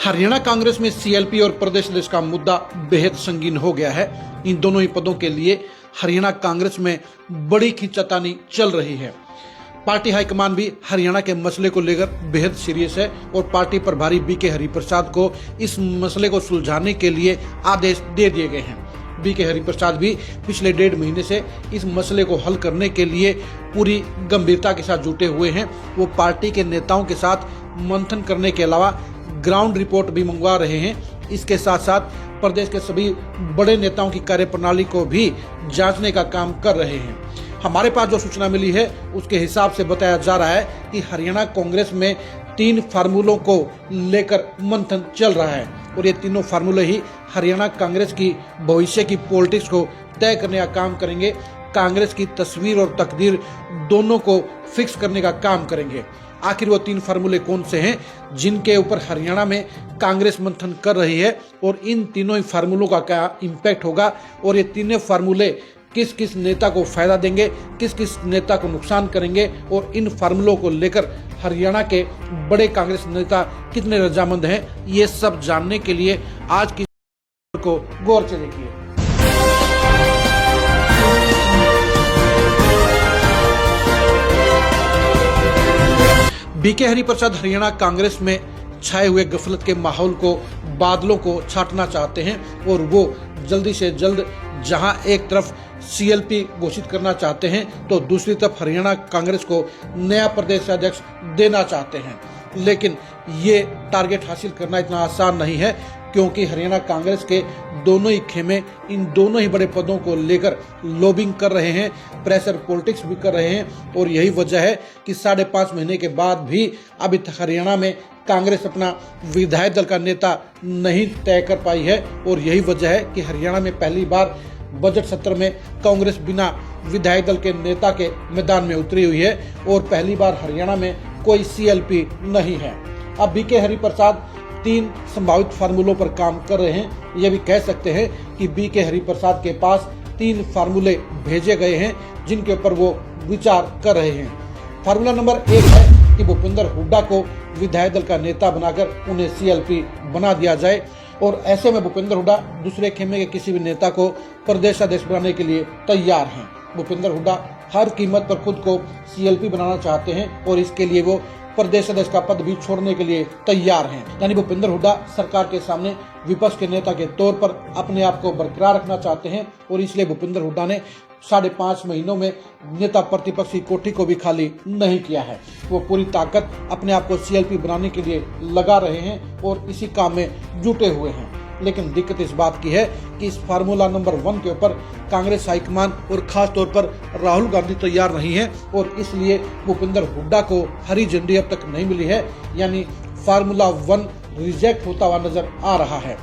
हरियाणा कांग्रेस में सीएलपी और प्रदेश अध्यक्ष का मुद्दा बेहद संगीन हो गया है। इन दोनों ही पदों के लिए हरियाणा कांग्रेस में बड़ी खींचातानी चल रही है। पार्टी हाईकमान भी हरियाणा के मसले को लेकर बेहद सीरियस है और पार्टी प्रभारी बीके हरिप्रसाद को इस मसले को सुलझाने के लिए आदेश दे दिए गए हैं। बीके हरिप्रसाद भी पिछले 1.5 महीने से इस मसले को हल करने के लिए पूरी गंभीरता के साथ जुटे हुए हैं। वो पार्टी के नेताओं के साथ मंथन करने के अलावा ग्राउंड रिपोर्ट भी मंगवा रहे हैं। इसके साथ साथ प्रदेश के सभी बड़े नेताओं की कार्यप्रणाली को भी जांचने का काम कर रहे हैं। हमारे पास जो सूचना मिली है उसके हिसाब से बताया जा रहा है कि हरियाणा कांग्रेस में 3 फार्मूलों को लेकर मंथन चल रहा है और ये तीनों फार्मूले ही हरियाणा कांग्रेस की भविष्य की पॉलिटिक्स को तय करने का काम करेंगे। कांग्रेस की तस्वीर और तकदीर दोनों को फिक्स करने का काम करेंगे। आखिर वो 3 फार्मूले कौन से हैं जिनके ऊपर हरियाणा में कांग्रेस मंथन कर रही है और इन तीनों ही फार्मूलों का क्या इम्पैक्ट होगा और ये तीनों फार्मूले किस किस नेता को फायदा देंगे, किस किस नेता को नुकसान करेंगे और इन फार्मूलों को लेकर हरियाणा के बड़े कांग्रेस नेता कितने रजामंद हैं, ये सब जानने के लिए आज की को गौर से देखिए। बीके हरिप्रसाद हरियाणा कांग्रेस में छाए हुए गफलत के माहौल को, बादलों को छाटना चाहते हैं और वो जल्दी से जल्द जहां एक तरफ सीएलपी घोषित करना चाहते हैं तो दूसरी तरफ हरियाणा कांग्रेस को नया प्रदेश अध्यक्ष देना चाहते हैं। लेकिन ये टारगेट हासिल करना इतना आसान नहीं है क्योंकि हरियाणा कांग्रेस के दोनों ही खेमे इन दोनों ही बड़े पदों को लेकर लॉबिंग कर रहे हैं, प्रेशर पॉलिटिक्स भी कर रहे हैं और यही वजह है कि 5.5 महीने के बाद भी अभी तक हरियाणा में कांग्रेस अपना विधायक दल का नेता नहीं तय कर पाई है। और यही वजह है कि हरियाणा में पहली बार बजट सत्र में कांग्रेस बिना विधायक दल के नेता के मैदान में उतरी हुई है और पहली बार हरियाणा में कोई सीएलपी नहीं है। अब बीके हरिप्रसाद 3 संभावित फार्मूलों पर काम कर रहे हैं। ये भी कह सकते हैं कि बीके हरिप्रसाद के पास 3 फार्मूले भेजे गए हैं जिनके ऊपर वो विचार कर रहे हैं। फार्मूला नंबर 1 है कि भूपेंद्र हुड्डा को विधायक दल का नेता बनाकर उन्हें सीएलपी बना दिया जाए और ऐसे में भूपेंद्र हुड्डा दूसरे खेमे के किसी भी नेता को प्रदेश अध्यक्ष बनाने के लिए तैयार हैं। भूपेंद्र हुड्डा हर कीमत पर खुद को सीएलपी बनाना चाहते हैं और इसके लिए वो प्रदेश अध्यक्ष का पद भी छोड़ने के लिए तैयार हैं। यानी भूपेंद्र हुड्डा सरकार के सामने विपक्ष के नेता के तौर पर अपने आप को बरकरार रखना चाहते हैं और इसलिए भूपेंद्र हुड्डा ने 5.5 महीनों में नेता प्रतिपक्ष की कोठी को भी खाली नहीं किया है। वो पूरी ताकत अपने आप को सीएलपी बनाने के लिए लगा रहे हैं और इसी काम में जुटे हुए हैं। लेकिन दिक्कत इस बात की है कि इस फार्मूला नंबर 1 के ऊपर कांग्रेस हाईकमान और खास तौर पर राहुल गांधी तैयार नहीं है और इसलिए भूपेंद्र हुड्डा को हरी झंडी अब तक नहीं मिली है। यानी फार्मूला 1 रिजेक्ट होता हुआ नजर आ रहा है।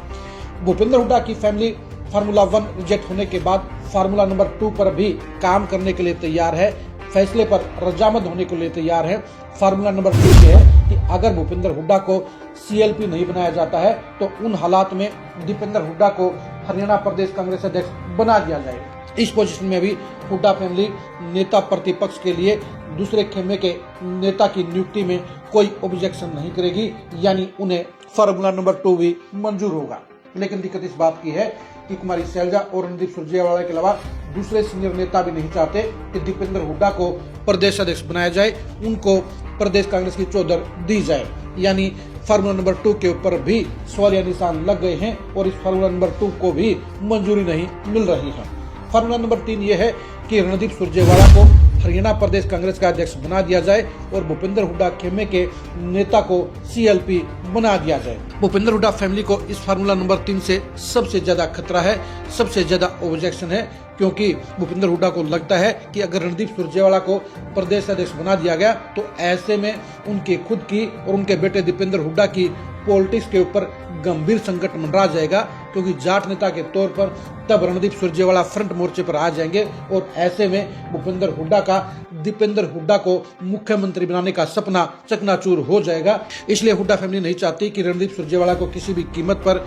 भूपेंद्र हुड्डा की फैमिली फार्मूला 1 रिजेक्ट होने के बाद फार्मूला नंबर 2 पर भी काम करने के लिए तैयार है, फैसले पर रजामंद होने के लिए तैयार है। फार्मूला नंबर 2 ये है कि अगर भूपेंद्र हुड्डा को सीएलपी नहीं बनाया जाता है तो उन हालात में दीपेंद्र हुड्डा को हरियाणा प्रदेश कांग्रेस अध्यक्ष बना दिया जाए। इस पोजीशन में भी हुड्डा फैमिली नेता प्रतिपक्ष के लिए दूसरे खेमे के नेता की नियुक्ति में कोई ऑब्जेक्शन नहीं करेगी, यानी उन्हें फार्मूला नंबर 2 भी मंजूर होगा। लेकिन दिक्कत इस बात की है कि कुमारी शैलजा और रणदीप सुरजेवाला के अलावा दूसरे सीनियर नेता भी नहीं चाहते कि दीपेंद्र हुड्डा को प्रदेश अध्यक्ष बनाया जाए, उनको प्रदेश कांग्रेस की चौधर दी जाए। यानी फार्मूला नंबर 2 के ऊपर भी सवालिया निशान लग गए हैं और इस फार्मूला नंबर 2 को भी मंजूरी नहीं मिल रही है। फार्मूला नंबर 3 ये है कि रणदीप सुरजेवाला को हरियाणा प्रदेश कांग्रेस का अध्यक्ष बना दिया जाए और भूपेंद्र हुड्डा खेमे के नेता को सीएलपी बना दिया जाए। भूपेंद्र हुड्डा फैमिली को इस फार्मूला नंबर 3 से सबसे ज्यादा खतरा है, सबसे ज्यादा ऑब्जेक्शन है क्योंकि भूपेंद्र हुड्डा को लगता है कि अगर रणदीप सुरजेवाला को प्रदेश अध्यक्ष बना दिया गया तो ऐसे में उनकी खुद की और उनके बेटे दीपेंद्र हुड्डा की पॉलिटिक्स के ऊपर गंभीर संकट मंडरा जाएगा क्योंकि जाट नेता के तौर पर तब रणदीप सुरजेवाला फ्रंट मोर्चे पर आ जाएंगे और ऐसे में भूपेंद्र हुड्डा का दीपेंद्र हुड्डा को मुख्यमंत्री बनाने का सपना चकनाचूर हो जाएगा। इसलिए हुड्डा फैमिली नहीं चाहती कि रणदीप सुरजेवाला को किसी भी कीमत पर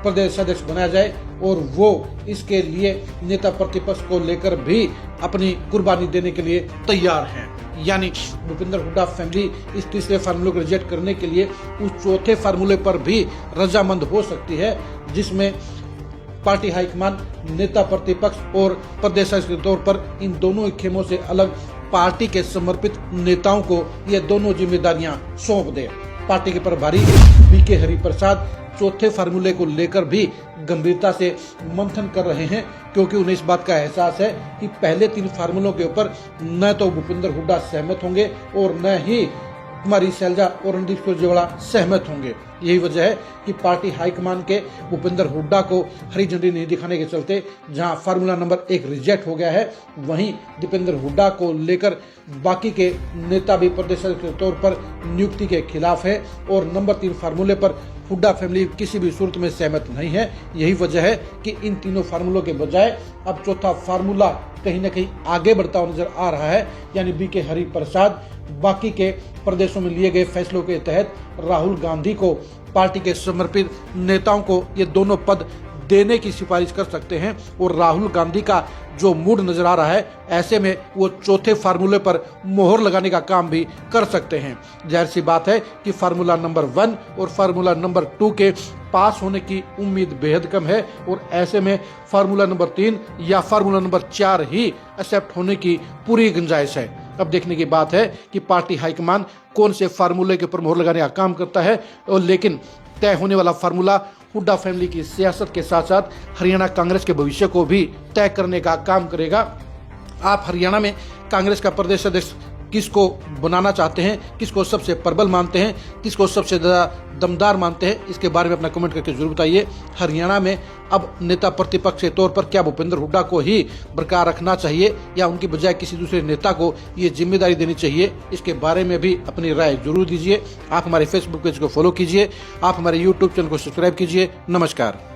प्रदेश अध्यक्ष बनाया जाए और वो इसके लिए नेता प्रतिपक्ष को लेकर भी अपनी कुर्बानी देने के लिए तैयार हैं। यानी भूपेंद्र हुड्डा फैमिली इस तीसरे फार्मूले को रिजेक्ट करने के लिए उस चौथे फार्मूले पर भी रजामंद हो सकती है, जिसमें पार्टी हाईकमान, नेता प्रतिपक्ष और प्रदेश के तौर पर इन दोनों खेमों से अलग पार्टी के समर्पित नेताओं को ये दोनों जिम्मेदारियां सौंप दे। पार्टी के प्रभारी बीके हरिप्रसाद चौथे फार्मूले को लेकर भी गंभीरता से मंथन कर रहे हैं, क्योंकि उन्हें इस बात का एहसास है कि पहले 3 फार्मूलों के ऊपर न तो भूपेंद्र हुड्डा सहमत होंगे और न ही कुमारी शैलजा और रणदीप सुरजेवाला सहमत होंगे। यही वजह है कि पार्टी हाईकमान के भूपेंद्र हुड्डा को हरी झंडी नहीं दिखाने के चलते जहां फार्मूला नंबर 1 रिजेक्ट हो गया है, वहीं दीपेंद्र हुड्डा को लेकर बाकी के नेता भी प्रदेश के तौर पर नियुक्ति के खिलाफ है और नंबर 3 फार्मूले पर हुड्डा फैमिली किसी भी सूरत में सहमत नहीं है। यही वजह है कि इन तीनों फार्मूलों के बजाय अब चौथा फार्मूला कहीं न कहीं आगे बढ़ता हुआ नजर आ रहा है, यानी बीके हरिप्रसाद बाकी के प्रदेशों में लिए गए फैसलों के तहत राहुल गांधी को पार्टी के समर्पित नेताओं को ये दोनों पद देने की सिफारिश कर सकते हैं और राहुल गांधी का जो मूड नजर आ रहा है, ऐसे में वो चौथे फार्मूले पर मोहर लगाने का काम भी कर सकते हैं। जाहिर सी बात है कि फार्मूला नंबर 1 और फार्मूला नंबर 2 के पास होने की उम्मीद बेहद कम है और ऐसे में फार्मूला नंबर 3 या फार्मूला नंबर 4 ही एक्सेप्ट होने की पूरी गुंजाइश है। अब देखने की बात है कि पार्टी हाईकमान कौन से फार्मूले के ऊपर मोहर लगाने का काम करता है, और लेकिन तय होने वाला फार्मूला हुड्डा फैमिली की सियासत के साथ साथ हरियाणा कांग्रेस के भविष्य को भी तय करने का काम करेगा। आप हरियाणा में कांग्रेस का प्रदेश अध्यक्ष किसको बनाना चाहते हैं, किसको सबसे प्रबल मानते हैं, किसको सबसे ज्यादा दमदार मानते हैं, इसके बारे में अपना कमेंट करके जरूर बताइए। हरियाणा में अब नेता प्रतिपक्ष के तौर पर क्या भूपेंद्र हुड्डा को ही बरकरार रखना चाहिए या उनकी बजाय किसी दूसरे नेता को ये जिम्मेदारी देनी चाहिए, इसके बारे में भी अपनी राय जरूर दीजिए। आप हमारे फेसबुक पेज को फॉलो कीजिए, आप हमारे यूट्यूब चैनल को सब्सक्राइब कीजिए। नमस्कार।